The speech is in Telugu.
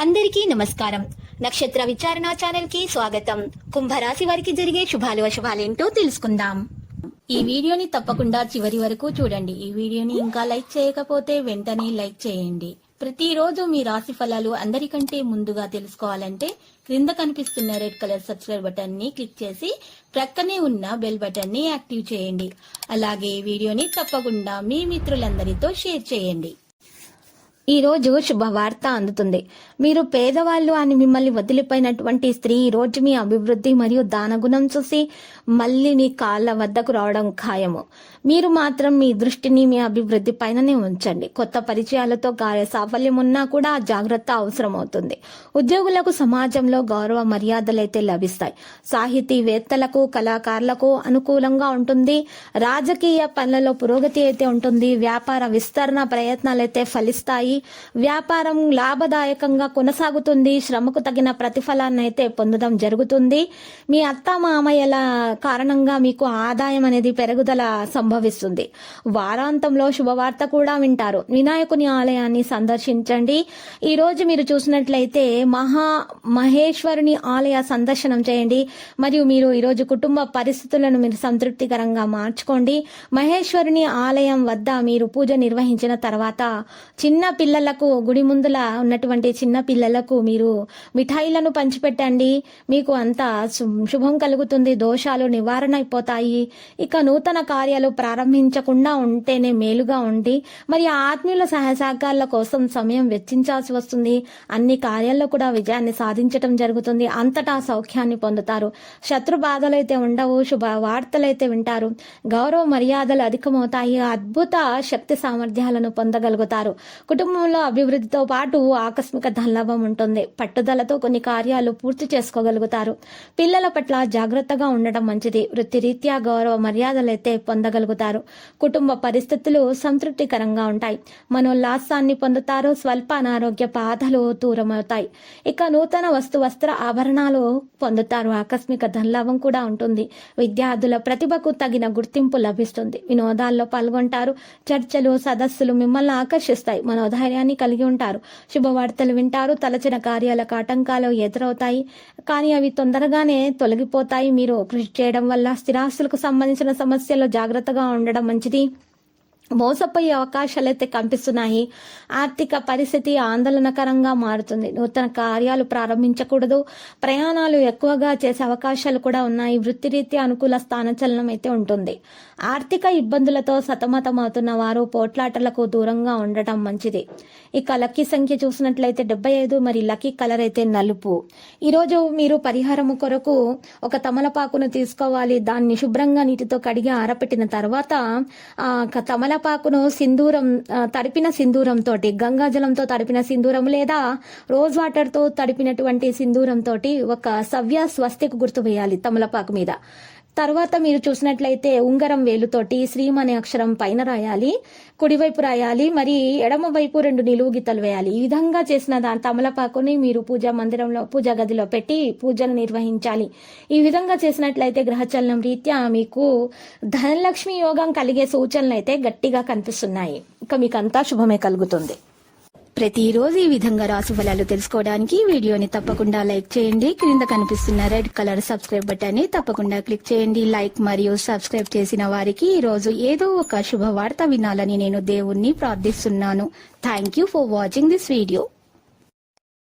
అందరికీ నమస్కారం. నక్షత్ర విచారణ ఛానల్ కి స్వాగతం. కుంభరాశి వారికి జరిగే శుభాలు అశుభాలేంటో తెలుసుకుందాం. ఈ వీడియోని తప్పకుండా చివరి వరకు చూడండి. ఈ వీడియోని ఇంకా లైక్ చేయకపోతే వెంటనే లైక్ చేయండి. ప్రతిరోజు మీ రాశి ఫలాలు అందరికంటే ముందుగా తెలుసుకోవాలంటే క్రింద కనిపిస్తున్న రెడ్ కలర్ సబ్స్క్రైబ్ బటన్ ని క్లిక్ చేసి ప్రక్కనే ఉన్న బెల్ బటన్ ని యాక్టివ్ చేయండి. అలాగే ఈ వీడియోని తప్పకుండా మీ మిత్రులందరితో షేర్ చేయండి. ఈ రోజు శుభవార్త అందుతుంది. మీరు పేదవాళ్ళు అని మిమ్మల్ని వదిలిపోయినటువంటి స్త్రీ ఈ రోజు మీ అభివృద్ధి మరియు దానగుణం చూసి మళ్ళీ మీ కాళ్ళ వద్దకు రావడం ఖాయము. మీరు మాత్రం మీ దృష్టిని మీ అభివృద్ధి పైననే ఉంచండి. కొత్త పరిచయాలతో కార్య సాఫల్యం ఉన్నా కూడా జాగ్రత్త అవసరం అవుతుంది. ఉద్యోగులకు సమాజంలో గౌరవ మర్యాదలైతే లభిస్తాయి. సాహితీవేత్తలకు కళాకారులకు అనుకూలంగా ఉంటుంది. రాజకీయ పనులలో పురోగతి అయితే ఉంటుంది. వ్యాపార విస్తరణ ప్రయత్నాలైతే ఫలిస్తాయి. వ్యాపారం లాభదాయకంగా కొనసాగుతుంది. శ్రమకు తగిన ప్రతిఫలాన్ని అయితే పొందడం జరుగుతుంది. మీ అత్త మామయ్యల కారణంగా మీకు ఆదాయం అనేది పెరుగుదల సంభవిస్తుంది. వారాంతంలో శుభవార్త కూడా వింటారు. వినాయకుని ఆలయాన్ని సందర్శించండి. ఈ రోజు మీరు చూసినట్లయితే మహేశ్వరుని ఆలయ సందర్శనం చేయండి. మరియు మీరు ఈరోజు కుటుంబ పరిస్థితులను మీరు సంతృప్తికరంగా మార్చుకోండి. మహేశ్వరుని ఆలయం వద్ద మీరు పూజ నిర్వహించిన తర్వాత చిన్న పిల్లలకు గుడి ముందుల ఉన్నటువంటి చిన్న పిల్లలకు మీరు మిఠాయిలను పంచిపెట్టండి. మీకు అంతా శుభం కలుగుతుంది. దోషాలు నివారణ అయిపోతాయి. ఇక నూతన కార్యాలు ప్రారంభించకుండా ఉంటేనే మేలుగా ఉండి మరి ఆత్మీయుల సహకారాల కోసం సమయం వెచ్చించాల్సి వస్తుంది. అన్ని కార్యాల్లో కూడా విజయాన్ని సాధించడం జరుగుతుంది. అంతటా సౌఖ్యాన్ని పొందుతారు. శత్రు బాధలైతే ఉండవు. శుభ వార్తలైతే వింటారు. గౌరవ మర్యాదలు అధికమవుతాయి. అద్భుత శక్తి సామర్థ్యాలను పొందగలుగుతారు. కుటుంబంలో అభివృద్ధితో పాటు ఆకస్మిక ధనలాభం ఉంటుంది. పట్టుదలతో కొన్ని కార్యాలు పూర్తి చేసుకోగలుగుతారు. పిల్లల పట్ల జాగ్రత్తగా ఉండడం మంచిది. వృత్తిరీత్యా గౌరవ మర్యాదలైతే పొందగలుగుతారు. కుటుంబ పరిస్థితులు సంతృప్తికరంగా ఉంటాయి. మనోల్లాసాన్ని పొందుతారు. స్వల్ప అనారోగ్య బాధలు దూరమవుతాయి. ఇక నూతన వస్త్ర ఆభరణాలు పొందుతారు. ఆకస్మిక ధనలాభం కూడా ఉంటుంది. విద్యార్థుల ప్రతిభకు తగిన గుర్తింపు లభిస్తుంది. వినోదాల్లో పాల్గొంటారు. చర్చలు సదస్సులు మిమ్మల్ని ఆకర్షిస్తాయి. మనోధైర్యాన్ని కలిగి ఉంటారు. శుభవార్తలు వింటారు. తలచిన కార్యాలకు ఆటంకాలు ఎదురవుతాయి, కానీ అవి తొందరగానే తొలగిపోతాయి. మీరు కృషి చేయడం వల్ల స్థిరాస్తులకు సంబంధించిన సమస్యల్లో జాగ్రత్తగా ఉండడం మంచిది. మోసపోయే అవకాశాలు అయితే కనిపిస్తున్నాయి. ఆర్థిక పరిస్థితి ఆందోళనకరంగా మారుతుంది. నూతన కార్యాలు ప్రారంభించకూడదు. ప్రయాణాలు ఎక్కువగా చేసే అవకాశాలు కూడా ఉన్నాయి. వృత్తిరీత్యా అనుకూల స్థానచలనం అయితే ఉంటుంది. ఆర్థిక ఇబ్బందులతో సతమతమవుతున్న వారు పోట్లాటలకు దూరంగా ఉండటం మంచిది. ఇక లక్కీ సంఖ్య చూసినట్లయితే 75. మరి లక్కీ కలర్ అయితే నలుపు. ఈరోజు మీరు పరిహారము కొరకు ఒక తమలపాకును తీసుకోవాలి. దాన్ని శుభ్రంగా నీటితో కడిగి ఆరపెట్టిన తర్వాత తమలపాకును తడిపిన సింధూరం తోటి, గంగాజలంతో తడిపిన సింధూరం లేదా రోజ్ వాటర్ తో తడిపినటువంటి సింధూరం తోటి ఒక సవ్య స్వస్తికి గుర్తు వేయాలి తమలపాకు మీద. తర్వాత మీరు చూసినట్లయితే ఉంగరం వేలుతోటి శ్రీం అనే అక్షరం పైన రాయాలి. కుడివైపు రాయాలి. మరి ఎడమ వైపు 2 నిలువు గీతలు వేయాలి. ఈ విధంగా చేసిన తమలపాకుని మీరు పూజా గదిలో పెట్టి పూజను నిర్వహించాలి. ఈ విధంగా చేసినట్లయితే గ్రహచలనం రీత్యా మీకు ధనలక్ష్మి యోగం కలిగే సూచనలు అయితే గట్టిగా కనిపిస్తున్నాయి. ఇక మీకంతా శుభమే కలుగుతుంది. ప్రతిరోజు ఈ విధంగా రాశి ఫలాలు తెలుసుకోవడానికి వీడియోని తప్పకుండా లైక్ చేయండి. క్రింద కనిపిస్తున్న రెడ్ కలర్ సబ్స్క్రైబ్ బటన్ ని తప్పకుండా క్లిక్ చేయండి. లైక్ మరియు సబ్స్క్రైబ్ చేసిన వారికి ఈ రోజు ఏదో ఒక శుభవార్త వినాలని నేను దేవుణ్ణి ప్రార్థిస్తున్నాను. Thank you for watching this video.